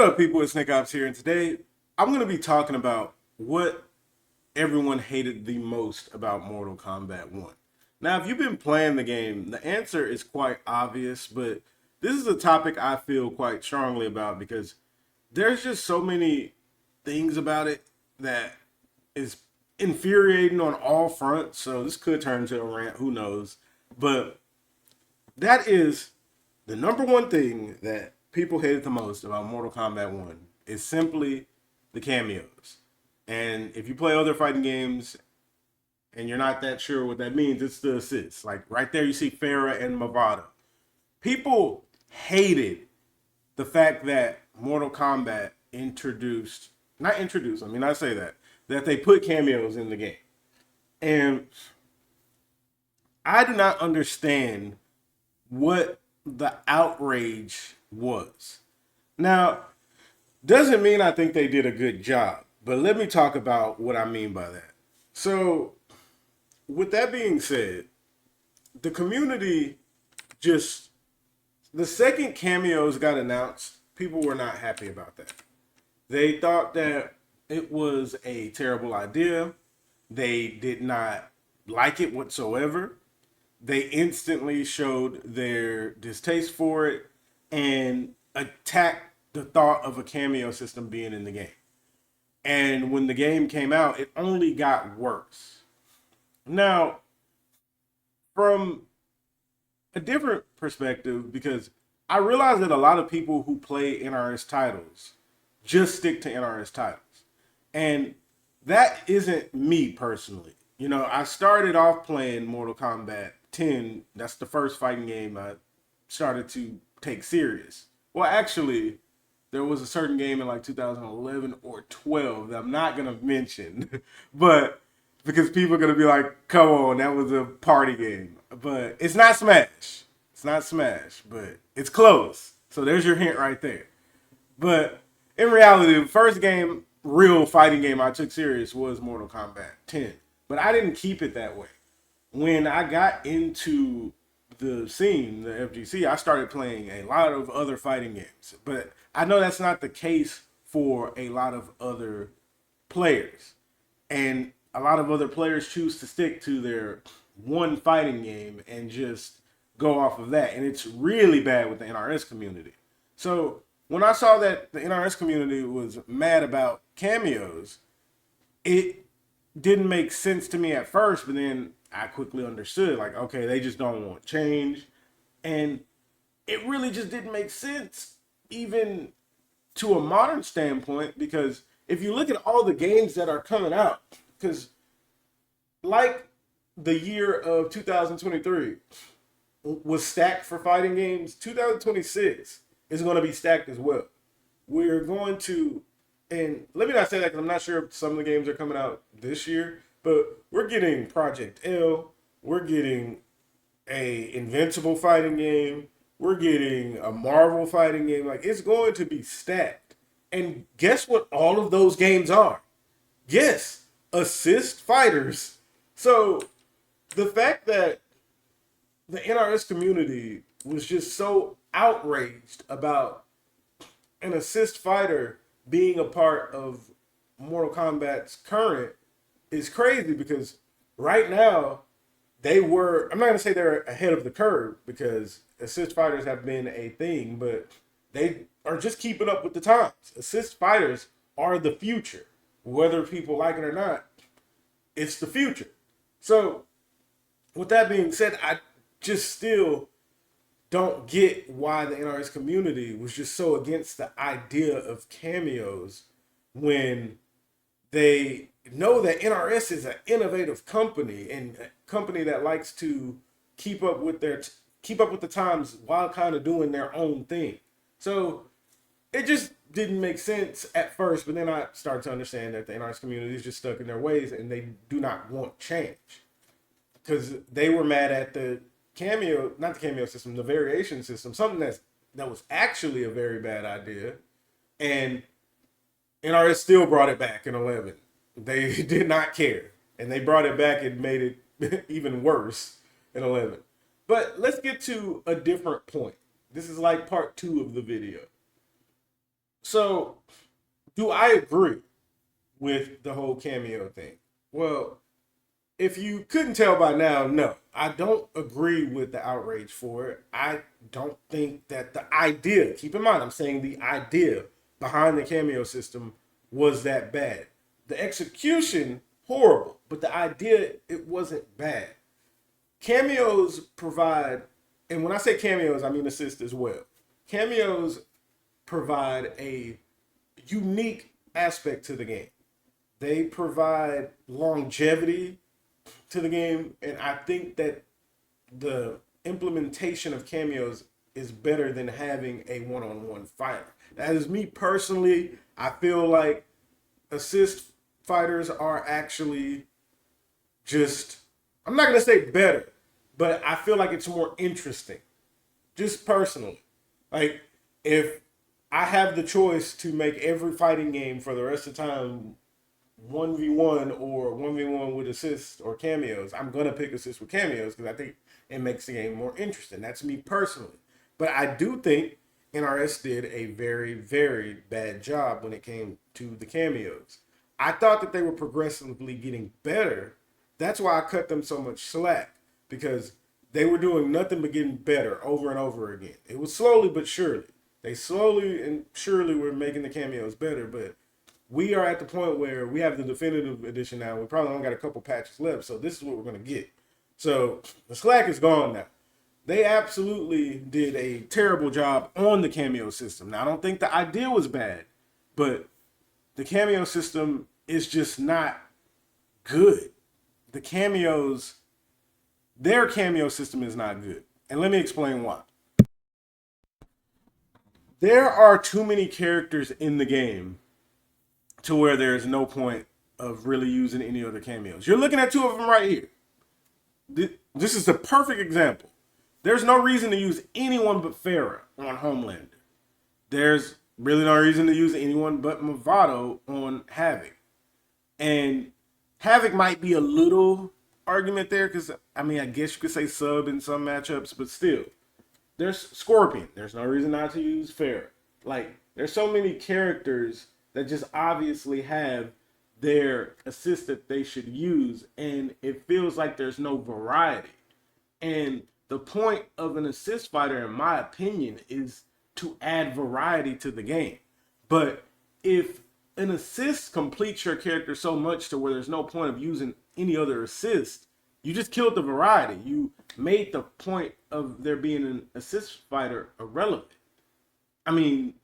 What up, people? It's Nickopz here, and today I'm going to be talking about what everyone hated the most about Mortal Kombat 1. Now, if you've been playing the game, the answer is quite obvious, but this is a topic I feel quite strongly about because there's just so many things about it that is infuriating on all fronts. So this could turn into a rant, who knows? But that is the number one thing that people hated the most about Mortal Kombat 1 is simply the cameos. And if you play other fighting games and you're not that sure what that means, it's the assists. Like right there, you see Farah and Mavado. People hated the fact that Mortal Kombat not introduced, I mean, I say that they put cameos in the game. And I do not understand what the outrage was. Now, doesn't mean I think they did a good job, but let me talk about what I mean by that. So, with that being said, the community just, the second cameos got announced, people were not happy about that. They thought that it was a terrible idea. They did not like it whatsoever. They instantly showed their distaste for it and attacked the thought of a cameo system being in the game. And when the game came out, it only got worse. Now, from a different perspective, because I realize that a lot of people who play NRS titles just stick to NRS titles. And that isn't me personally. You know, I started off playing Mortal Kombat 10. That's the first fighting game I started to take serious. Well, actually, there was a certain game in like 2011 or 12 that I'm not going to mention, but because people are going to be like, come on, that was a party game. But it's not Smash. It's not Smash, but it's close. So there's your hint right there. But in reality, the first game, real fighting game I took serious was Mortal Kombat 10. But I didn't keep it that way. When I got into the scene, the FGC, I started playing a lot of other fighting games. But I know that's not the case for a lot of other players. And a lot of other players choose to stick to their one fighting game and just go off of that. And it's really bad with the NRS community. So when I saw that the NRS community was mad about cameos, it didn't make sense to me at first, but then I quickly understood, like, okay, they just don't want change. And it really just didn't make sense, even to a modern standpoint, because if you look at all the games that are coming out, because like the year of 2023 was stacked for fighting games, 2026 is going to be stacked as well. We're going to, and let me not say that because I'm not sure if some of the games are coming out this year, but we're getting Project L, we're getting a Invincible fighting game, we're getting a Marvel fighting game. Like, it's going to be stacked. And guess what all of those games are? Yes, assist fighters. So the fact that the NRS community was just so outraged about an assist fighter being a part of Mortal Kombat's current is crazy because right now I'm not going to say they're ahead of the curve because assist fighters have been a thing, but they are just keeping up with the times. Assist fighters are the future. Whether people like it or not, it's the future. So with that being said, I just still don't get why the NRS community was just so against the idea of cameos when they know that NRS is an innovative company and a company that likes to keep up with the times while kind of doing their own thing. So it just didn't make sense at first, but then I started to understand that the NRS community is just stuck in their ways and they do not want change because they were mad at the cameo, not the cameo system, the variation system, something that was actually a very bad idea, and NRS still brought it back in 11. They did not care, and they brought it back and made it even worse in 11. But let's get to a different point. This is like part 2 of the video. So, do I agree with the whole cameo thing? Well, if you couldn't tell by now, no, I don't agree with the outrage for it. I don't think that the idea, keep in mind, I'm saying the idea behind the cameo system was that bad. The execution, horrible, but the idea, it wasn't bad. Cameos provide, and when I say cameos, I mean assist as well. Cameos provide a unique aspect to the game. They provide longevity to the game, and I think that the implementation of cameos is better than having a one-on-one fighter. That is me personally. I feel like assist fighters are actually just, I'm not gonna say better, but I feel like it's more interesting. Just personally. Like if I have the choice to make every fighting game for the rest of the time 1v1 or 1v1 with assists or cameos, I'm gonna pick assists with cameos because I think it makes the game more interesting. That's me personally. But I do think NRS did a very, very bad job when it came to the cameos. I thought that they were progressively getting better. That's why I cut them so much slack, because they were doing nothing but getting better over and over again. It was slowly but surely. They slowly and surely were making the cameos better, but we are at the point where we have the definitive edition now. We probably only got a couple patches left, so this is what we're going to get. So the slack is gone now. They absolutely did a terrible job on the cameo system. Now, I don't think the idea was bad, but the cameo system is just not good. The cameos, their cameo system is not good. And let me explain why. There are too many characters in the game to where there's no point of really using any other cameos. You're looking at two of them right here. This is the perfect example. There's no reason to use anyone but Farah on Homelander. There's really no reason to use anyone but Movado on Havoc. And Havoc might be a little argument there because, I mean, I guess you could say sub in some matchups, but still. There's Scorpion. There's no reason not to use Farah. Like, there's so many characters that just obviously have their assist that they should use, and it feels like there's no variety. And the point of an assist fighter, in my opinion, is to add variety to the game. But if an assist completes your character so much to where there's no point of using any other assist, you just killed the variety. You made the point of there being an assist fighter irrelevant. I mean,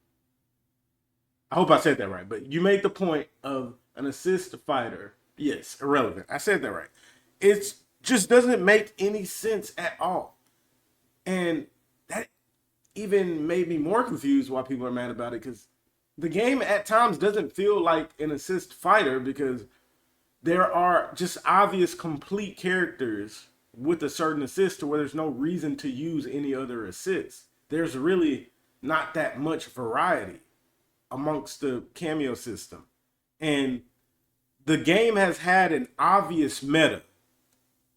I hope I said that right, but you made the point of an assist fighter, yes, irrelevant. I said that right. It just doesn't make any sense at all. And that even made me more confused why people are mad about it, because the game at times doesn't feel like an assist fighter because there are just obvious complete characters with a certain assist to where there's no reason to use any other assists. There's really not that much variety amongst the cameo system. And the game has had an obvious meta,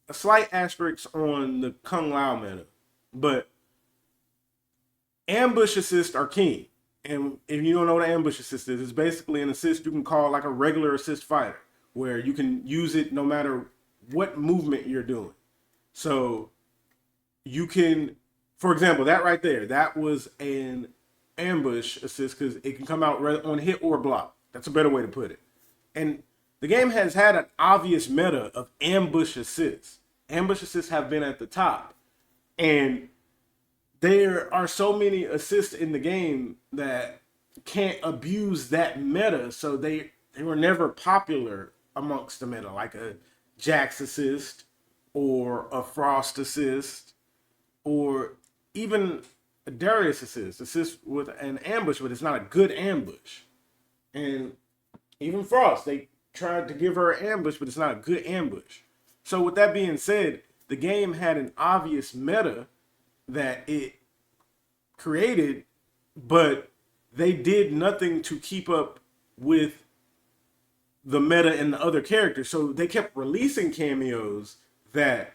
a slight asterisk on the Kung Lao meta, but ambush assists are king. And if you don't know what an ambush assist is, it's basically an assist you can call like a regular assist fighter, where you can use it no matter what movement you're doing. So you can, for example, that right there, that was an ambush assist because it can come out on hit or block. That's a better way to put it. And the game has had an obvious meta of ambush assists. Ambush assists have been at the top. And there are so many assists in the game that can't abuse that meta, so they were never popular amongst the meta, like a Jax assist or a Frost assist or even a Darius assist with an ambush, but it's not a good ambush. And even Frost, they tried to give her an ambush, but it's not a good ambush. So with that being said, the game had an obvious meta that it created, but they did nothing to keep up with the meta and the other characters. So they kept releasing cameos that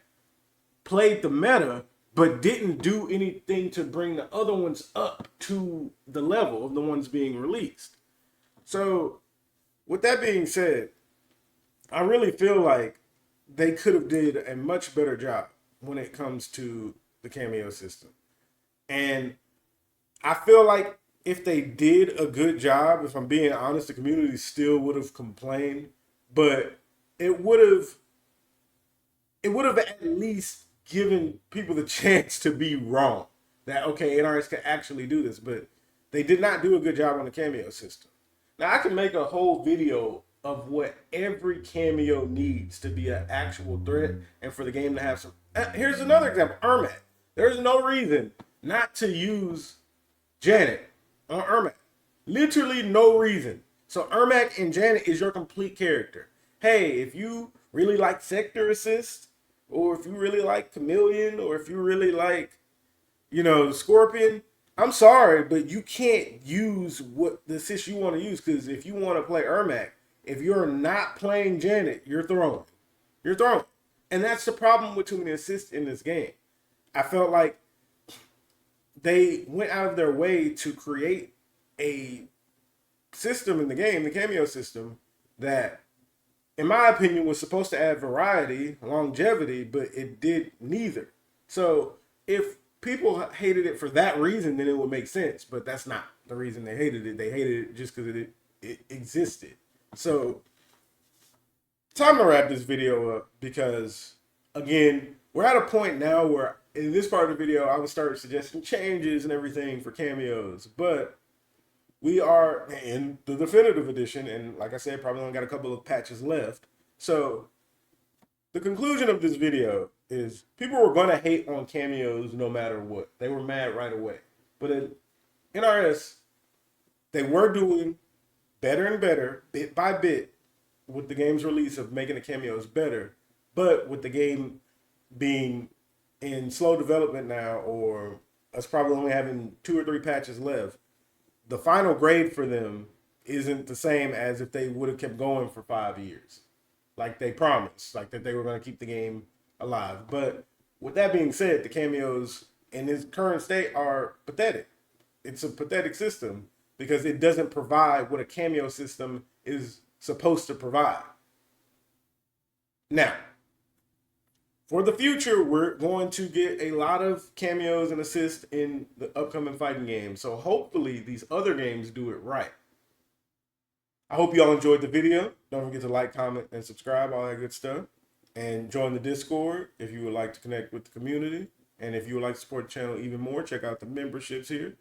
played the meta, but didn't do anything to bring the other ones up to the level of the ones being released. So, with that being said, I really feel like they could have did a much better job when it comes to the cameo system. And I feel like if they did a good job, if I'm being honest, the community still would have complained, but it would have at least given people the chance to be wrong. That okay, NRS can actually do this, but they did not do a good job on the cameo system. Now I can make a whole video of what every cameo needs to be an actual threat and for the game to have some. Here's another example: Ermac. There's no reason not to use Janet on Ermac. Literally no reason. So Ermac and Janet is your complete character. Hey, if you really like Sector Assist, or if you really like Chameleon, or if you really like, Scorpion, I'm sorry, but you can't use what the assist you want to use, because if you want to play Ermac, if you're not playing Janet, you're throwing. You're throwing. And that's the problem with too many assists in this game. I felt like they went out of their way to create a system in the game, the cameo system, that, in my opinion, was supposed to add variety, longevity, but it did neither. So if people hated it for that reason, then it would make sense. But that's not the reason they hated it. They hated it just because it existed. So time to wrap this video up, because, again, we're at a point now where in this part of the video, I would start suggesting changes and everything for cameos. But we are in the definitive edition, and like I said, probably only got a couple of patches left. So the conclusion of this video is people were going to hate on cameos no matter what. They were mad right away. But in NRS, they were doing better and better, bit by bit, with the game's release of making the cameos better. But with the game being in slow development now, or us probably only having 2 or 3 patches left, the final grade for them isn't the same as if they would have kept going for 5 years, like they promised, like that they were going to keep the game alive. But with that being said, the cameos in its current state are pathetic. It's a pathetic system because it doesn't provide what a cameo system is supposed to provide. Now, for the future, we're going to get a lot of cameos and assists in the upcoming fighting games. So hopefully these other games do it right. I hope you all enjoyed the video. Don't forget to like, comment, and subscribe, all that good stuff. And join the Discord if you would like to connect with the community. And if you would like to support the channel even more, check out the memberships here.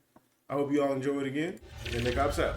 I hope you all enjoy it again. And Nickopz out.